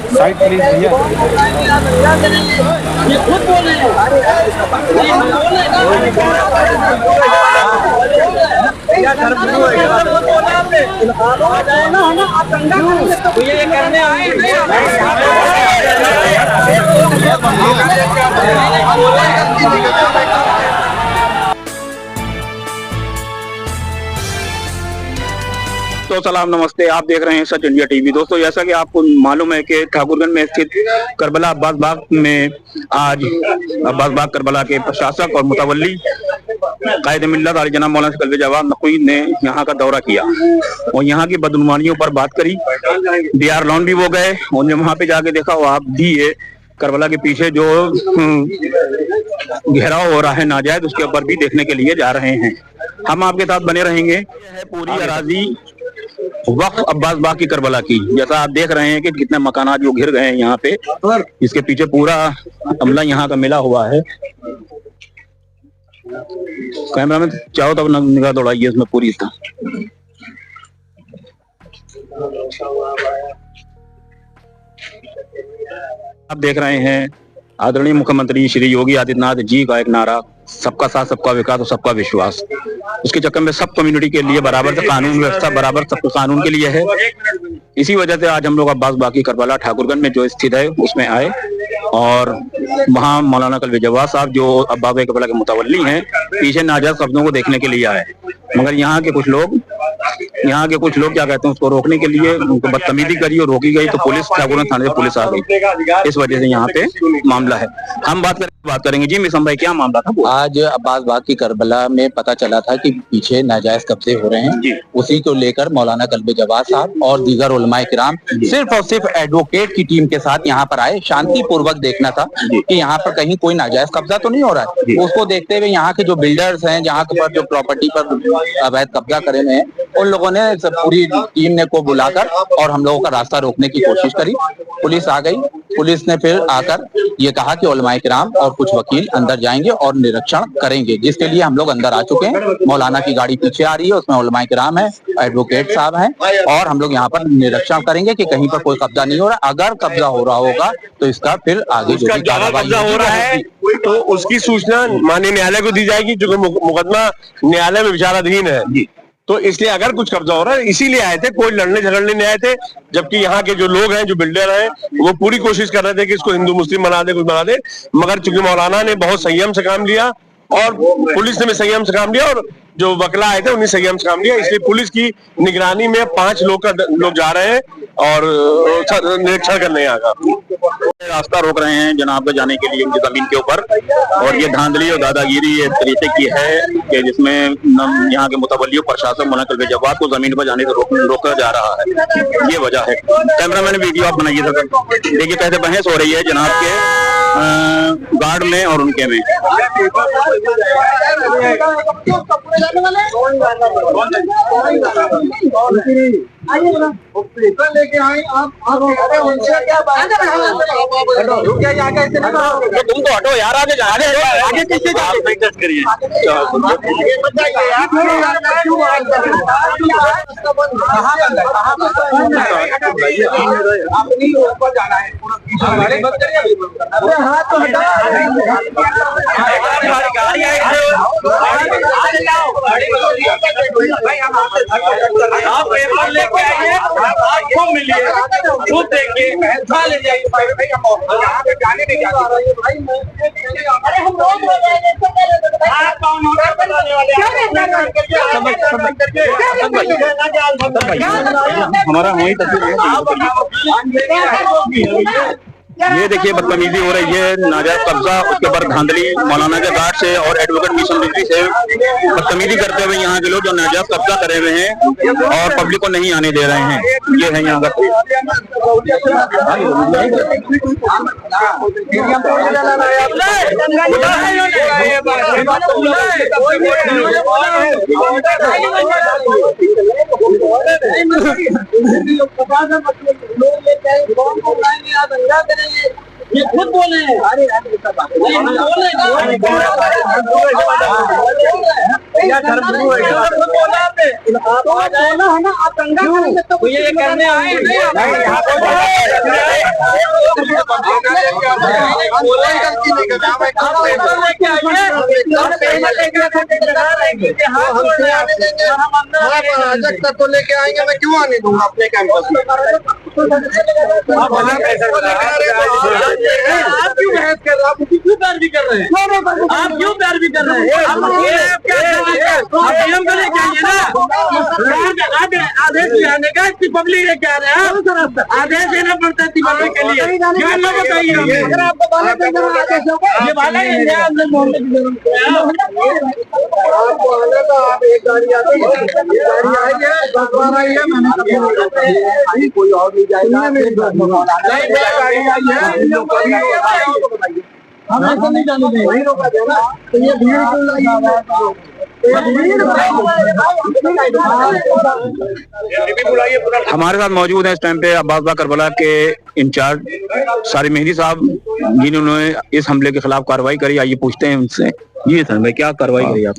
Side please भैया। ये खुद बोले ये करने आए तो सलाम नमस्ते, आप देख रहे हैं सच इंडिया टीवी। दोस्तों, जैसा कि आपको मालूम है कि ठाकुरगंज में स्थित करबला अब्बास बाग में आज अब्बास बाग करबला के प्रशासक और मुतवल्ली कायद मिल्लत आली जनाब मौलाना कल्बे जवाद नकवी ने यहाँ का दौरा किया और यहाँ की बदनुमानियों पर बात करी। डीआर लॉन भी वो गए और वहाँ पे जाके देखा आप भी ये करबला के पीछे जो घेराव हो रहा है नाजायज, उसके ऊपर भी देखने के लिए जा रहे हैं। हम आपके साथ बने रहेंगे। यह है पूरी अराजी वक्फ अब्बास बाग की करबला की। जैसा आप देख रहे हैं कि कितने मकानात जो घिर गए हैं यहाँ पे, इसके पीछे पूरा अमला यहाँ का मिला हुआ है। कैमरा में चाहो तब निगाह दौड़ाइए इसमें पूरी तरह। आप देख रहे हैं आदरणीय मुख्यमंत्री श्री योगी आदित्यनाथ जी का एक नारा, सबका साथ सबका विकास और सबका विश्वास। उसके चक्कर में सब कम्युनिटी के लिए बराबर से कानून व्यवस्था बराबर सबको कानून के लिए है। इसी वजह से आज हम लोग अब्बास बाग की करबला ठाकुरगंज में जो स्थित है उसमें आए और वहाँ मौलाना कल्बे जवाद साहब जो अब्बास बाग करबला के मुतवल्ली हैं, पीछे नाजायज कब्जों को देखने के लिए आए। मगर यहाँ के कुछ लोग क्या कहते हैं, उसको रोकने के लिए उनको बदतमीजी करी और रोकी गई तो पुलिस ठाकुरगंज थाने से पुलिस आ गई। इस वजह से यहाँ पे मामला है। हम बात करेंगे। जी मिसम भाई, क्या मामला था? आज अब्बास बाग की करबला में पता चला था कि पीछे नाजायज कब्जे हो रहे हैं। उसी को लेकर मौलाना कल्बे जवाद साहब और दीगर उलमाए किराम सिर्फ और सिर्फ एडवोकेट की टीम के साथ यहाँ पर आए। शांतिपूर्वक देखना था कि यहाँ पर कहीं कोई नाजायज कब्जा तो नहीं हो रहा है। उसको देखते हुए यहाँ के जो बिल्डर्स हैं, जहाँ पर जो प्रॉपर्टी पर अवैध कब्जा करे हुए हैं, उन लोगों ने पूरी टीम ने को बुलाकर और हम लोगों का रास्ता रोकने की कोशिश करी। पुलिस आ गई। पुलिस ने फिर आकर ये कहा कि उलमाए किराम और कुछ वकील अंदर जाएंगे और निरीक्षण करेंगे, जिसके लिए हम लोग अंदर आ चुके हैं। मौलाना की गाड़ी पीछे आ रही है, उसमें उलमाए किराम है, एडवोकेट साहब हैं और हम लोग यहाँ पर निरीक्षण करेंगे कि कहीं पर कोई कब्जा नहीं हो रहा। अगर कब्जा हो रहा होगा तो इसका फिर आगे जो भी कार्रवाई हो रहा है तो उसकी सूचना माननीय न्यायालय को दी जाएगी, जो मुकदमा न्यायालय में विचाराधीन है। तो इसलिए अगर कुछ कब्जा हो रहा है, इसीलिए आए थे, कोई लड़ने झगड़ने नहीं आए थे। जबकि यहाँ के जो लोग हैं, जो बिल्डर हैं, वो पूरी कोशिश कर रहे थे कि इसको हिंदू मुस्लिम बना दे, कुछ बना दे। मगर चूंकि मौलाना ने बहुत संयम से काम लिया और पुलिस ने भी संयम से काम लिया और जो वकला आए थे उन्हें संयम से काम लिया, इसलिए पुलिस की निगरानी में 5 लोग जा रहे हैं और निरीक्षण करने यहाँ का रास्ता रोक रहे हैं जनाब के जाने के लिए इनकी जमीन के ऊपर। और ये धांधली और दादागिरी इस तरीके की है कि जिसमें यहाँ के मुतवल्ली प्रशासन मौलाना कल्बे जवाद को जमीन पर जाने से रोका जा रहा है। ये वजह है। कैमरामैन वीडियो आप बनाइए सर। देखिए कैसे बहस हो रही है जनाब के गार्ड में और उनके में। लेके आए आप उनसे क्या बात? तुम तो हटो यार, आगे आगे किससे करिए। अपनी ऊपर जाना है आपको मिलिए, खुद देखिए, फैसला ले जाइए। भाई हम यहाँ पे जाने नहीं जा रहे भाई। अरे हम रोज हमारा वही ये देखिए बदतमीजी हो रही है, नाजायज कब्जा, उसके ऊपर धांधली मौलाना के गार्ड से और एडवोकेट मिशन डिग्री से बदतमीजी करते हुए यहाँ के लोग जो नाजायज कब्जा करे हुए हैं और पब्लिक को नहीं आने दे रहे हैं। ये है यहाँ का। ये खुद बोले हैं। अरे ये कहने आए अराजकता को लेके आएंगे, मैं क्यों आने दूंगा अपने कैंपस में। आप क्यों बहस कर रहे हैं? आप क्यों पैरवी कर रहे हैं? आप क्यों पैरवी कर रहे हैं? आप नियम को लेके आइए ना। आदेश आने का पब्लिक लेके आ रहे हैं। आदेश देना पड़ता है पब्लिक के लिए। क्या ना बताइए, अगर आपको बाला देना आदेश होगा, ये बाला है हमने मोहल्ले की जरूरत है। आपको आना था, आप एक गाड़ी आती है, गाड़ी आई है, 10 बार आई है, मैंने कोई और नहीं जाएगा। हम ऐसा नहीं जाने देंगे। वही रोका जाए ना, तो ये भीड़ क्यों लगी है? हमारे साथ मौजूद है इस टाइम पे अब्बास करबला के इंचार्ज सारिम मेहदी साहब, जिन्होंने इस हमले के खिलाफ कार्रवाई करी। आइए पूछते हैं उनसे। जी सर, मैं क्या कार्रवाई करी आप?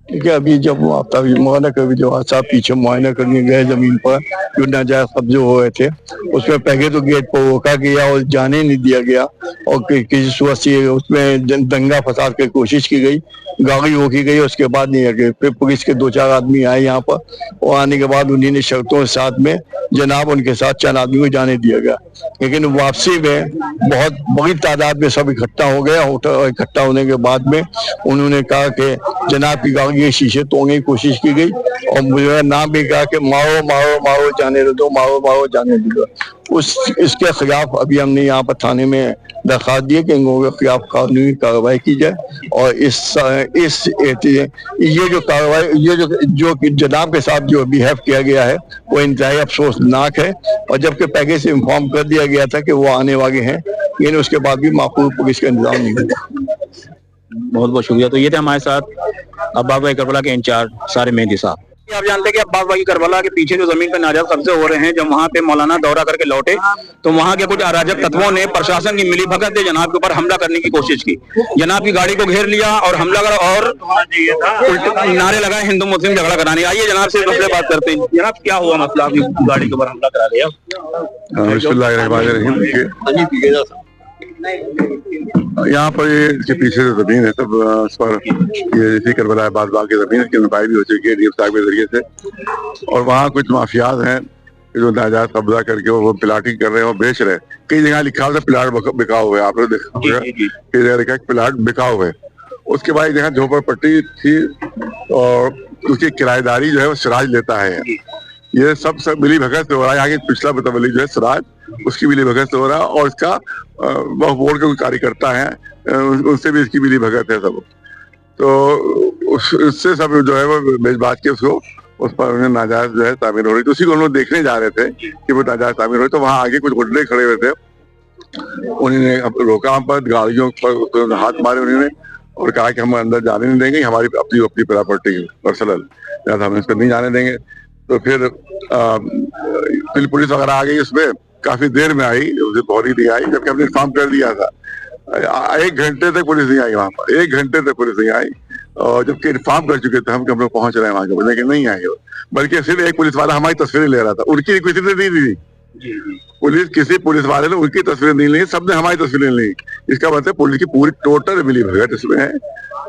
ठीक है, अभी जब मुआयना कर जो साहब पीछे मुआयना करने गए जमीन पर जो नाजायज कब्जे हो रहे थे, उसमें पहले तो गेट पर रोका गया और जाने नहीं दिया गया और किसी सूरत से उसमें दंगा फसाद की कोशिश की गई, गाड़ी रोकी गई, उसके बाद नहीं गए। फिर पुलिस के 2-4 आदमी आए यहाँ पर और आने के बाद उन्हीं ने शर्तों के साथ में जनाब उनके साथ 4 आदमी को जाने दिया गया। लेकिन वापसी में बहुत बड़ी तादाद में सब इकट्ठा हो गया। इकट्ठा होने के बाद में उन्होंने कहा कि जनाब की गाड़ी के शीशे तोड़ने की कोशिश की गई और मुझे नाम भी कहा कि मारो मारो मारो जाने दो, मारो मारो जाने दो। इसके खिलाफ अभी हमने यहाँ पर थाने में दरखास्त दी है कि इन लोगों के खिलाफ कानूनी कार्रवाई की जाए और ये जो कार्रवाई, ये जो जनाब के साथ जो बिहेव किया गया है वो इंतहाई अफसोसनाक है। और जबकि पहले से इन्फॉर्म कर दिया गया था कि वो आने वाले हैं, लेकिन उसके बाद भी माकूल पुलिस का इंतजाम नहीं हुआ। बहुत बहुत शुक्रिया। तो ये थे हमारे साथ अब्बास भाई करबला के इंचार्ज सारिम मेहदी साहब। आप जानते हैं कि अब्बास भाई करबला के पीछे जो जमीन पर नाजायज कब्जे हो रहे हैं, जब वहाँ पे मौलाना दौरा करके लौटे तो वहाँ के कुछ अराजक तत्वों ने प्रशासन की मिलीभगत से जनाब के ऊपर हमला करने की कोशिश की। जनाब की गाड़ी को घेर लिया और हमला कर और नारे लगाए हिंदू मुस्लिम झगड़ा कराने। आइए जनाब से मसले बात करते हैं। जनाब क्या हुआ मसला, आपकी गाड़ी के ऊपर हमला करा दिया? यहाँ पर ये इसके पीछे जो जमीन है तब उस पर ये इसी करबला बाग की जमीन है, इसकी नपाई भी हो चुकी है डीएम साहब के जरिए से। और वहाँ कुछ माफियाज हैं जो नाजायज कब्जा करके वो प्लाटिंग कर रहे हैं और बेच रहे हैं। कई जगह लिखा हुआ है प्लाट बिका हुआ है, आपने देखा होगा कई जगह लिखा है प्लाट बिका हुआ है। उसके बाद जहाँ झोपड़पट्टी थी और उसकी किराएदारी जो है वो सिराज लेता है। ये सब मिली भगत से हो रहा है। आगे पिछला मुतवल्ली जो है सिराज, उसकी मिली भगत से हो रहा है और इसका वह बोर्ड के कार्यकर्ता है, उनसे भी इसकी मिली भगत है सब। तो उससे सब जो है वो बेच बात के उसको उस पर उन्हें नाजायज जो है तामीर हो रही। तो उसी को हम लोग देखने जा रहे थे कि वो नाजायज तामीर हो रही। तो वहाँ आगे कुछ गुंडे खड़े हुए थे, उन्होंने रोका हम पर, गाड़ियों पर हाथ मारे उन्होंने और कहा कि हम अंदर जाने नहीं देंगे, हमारी अपनी प्रॉपर्टी पर्सनल, हम इसको नहीं जाने देंगे। तो फिर पुलिस वगैरह आ गई, उसमें काफी देर में आई, उसे बहुत ही नहीं आई, जबकि हमने इन्फॉर्म कर दिया था। 1 घंटे तक पुलिस नहीं आई वहाँ पर, 1 घंटे तक पुलिस नहीं आई। और जबकि इन्फॉर्म कर चुके थे हम कि हम लोग पहुंच रहे हैं वहाँ के, लेकिन नहीं आए। बल्कि सिर्फ एक पुलिस वाला हमारी तस्वीरें ले रहा था, उनकी किसी ने नहीं ली। किसी पुलिस वाले ने उनकी तस्वीरें नहीं ली, सबने हमारी तस्वीरें ली। इसका मतलब पुलिस की पूरी टोटल मिली भगत इसमें है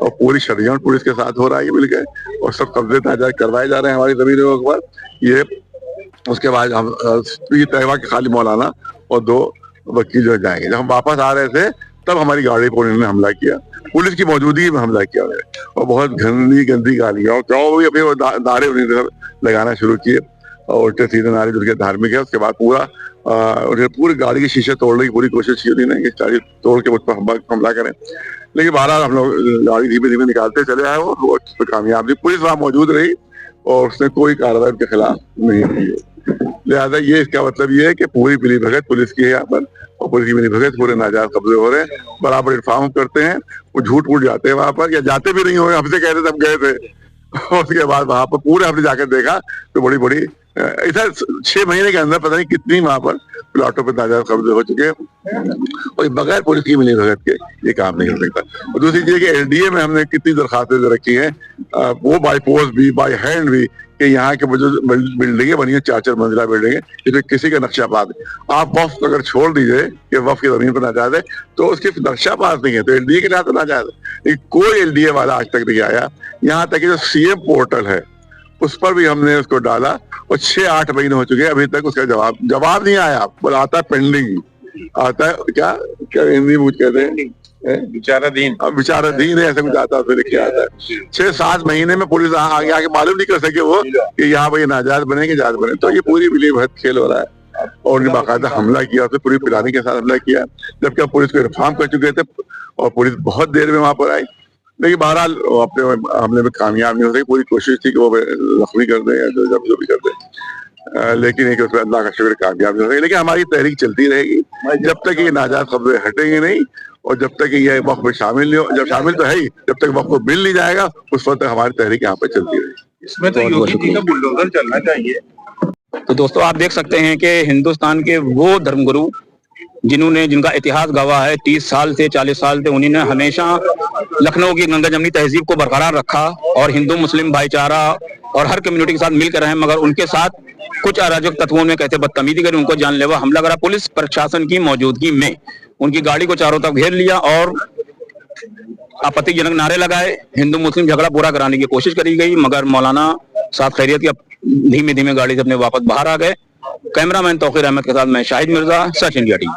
और पूरी षड्यंत्र पुलिस के साथ हो रहा है मिल गए और सब कब्जे नाजायज करवाए जा रहे हैं हमारी जमीनों के ऊपर। ये उसके बाद हम तय हुआ कि खाली मौलाना और 2 वकील जो जाएंगे। जब हम वापस आ रहे थे तब हमारी गाड़ी पर उन्होंने हमला किया, पुलिस की मौजूदगी में हमला किया और बहुत गंदी गालियां और भी नारे उन्होंने लगाना शुरू किए और उल्टे सीधे नारे जो धार्मिक है। उसके बाद पूरी गाड़ी के शीशे तोड़ने की पूरी कोशिश की उन्होंने कि गाड़ी तोड़ के मुझ पर हमला करें। लेकिन बहरहाल हम लोग गाड़ी धीमे धीमे निकालते चले आए और वो कामयाब थी। पुलिस वहां मौजूद रही और उसने कोई कार्रवाई उनके खिलाफ नहीं की। लिहाजा ये इसका मतलब ये है कि पूरी मिली भगत पुलिस की है यहाँ पर और पुलिस की मिली भगत पूरे नाजायज कब्जे हो रहे हैं। बराबर इन्फॉर्म करते हैं, वो झूठ मूठ जाते हैं वहां पर, या जाते भी नहीं हो, हमसे कह रहे थे हम गए थे। उसके बाद वहां पर पूरे हमने जाकर देखा तो बड़ी बड़ी इधर 6 महीने के अंदर पता नहीं कितनी वहां पर प्लाटों पर नाजायज कब्जे हो चुके हैं और बगैर पुलिस की मिलीभगत के ये काम नहीं हो सकता। और दूसरी चीज कि एलडीए में हमने कितनी दरखास्तें रखी हैं, वो बाय पोस्ट भी बाय हैंड भी, कि यहाँ के जो बिल्डिंगें बनी है 4-4 मंजिला बिल्डिंगें, इसमें किसी का नक्शा पास है। आप वक्फ अगर छोड़ दीजिए कि वक्फ की जमीन पर नाजायज है तो उसके नक्शा पास नहीं है, तो एलडीए के साथ नाजायज है। कोई एलडीए वाला आज तक नहीं आया। यहाँ तक कि जो सीएम पोर्टल है उस पर भी हमने उसको डाला और 6-8 महीने हो चुके हैं, अभी तक उसका जवाब नहीं आया। बोल आता है पेंडिंग, आता है क्या हिंदी में कहते हैं विचाराधीन है, ऐसा कुछ आता है, उसमें लिखे आता है। 6-7 महीने में पुलिस आगे आके मालूम नहीं कर सके वो कि यहाँ पर नाजायज बने कि जायज बने। तो ये पूरी मिलीभगत खेल हो रहा है और उन्हें बाकायदा हमला किया, उसने पूरी पिलानी के साथ हमला किया, जबकि हम पुलिस को इन्फॉर्म कर चुके थे और पुलिस बहुत देर में वहां पर आई। लेकिन बहरहाल अपने हमले में कामयाब नहीं हो सकी। पूरी कोशिश थी कि वो जख्मी कर दें या जो भी कर दें, लेकिन एक उसमें अल्लाह का शुक्र कामयाब नहीं हो सकी। लेकिन हमारी तहरीक चलती रहेगी जब तक ये नाजायज कब्जे हटेंगे नहीं और जब तक ये वक्त में शामिल नहीं हो। जब शामिल तो है ही, जब तक वक्त को मिल नहीं जाएगा उस वक्त तक हमारी तहरीक यहाँ पे चलती रहेगी। इसमें तो योगी जी का बुलडोजर चलना चाहिए। तो दोस्तों आप देख सकते हैं कि हिंदुस्तान के वो धर्मगुरु जिनका इतिहास गवाह है 30 साल से 40 साल से, उन्होंने हमेशा लखनऊ की गंगा जमनी तहजीब को बरकरार रखा और हिंदू मुस्लिम भाईचारा और हर कम्युनिटी के साथ मिलकर रहे, मगर उनके साथ कुछ अराजक तत्वों ने कैसे बदतमीजी करी, उनको जानलेवा हमला करा। पुलिस प्रशासन की मौजूदगी में उनकी गाड़ी को चारों तरफ घेर लिया और आपत्तिजनक नारे लगाए। हिंदू मुस्लिम झगड़ा पूरा कराने की कोशिश करी गई, मगर मौलाना साद खैरियत की धीमे धीमे गाड़ी से अपने वापस बाहर आ गए। कैमरामैन तौकीर अहमद के साथ मैं शाहिद मिर्जा, सच इंडिया टीवी।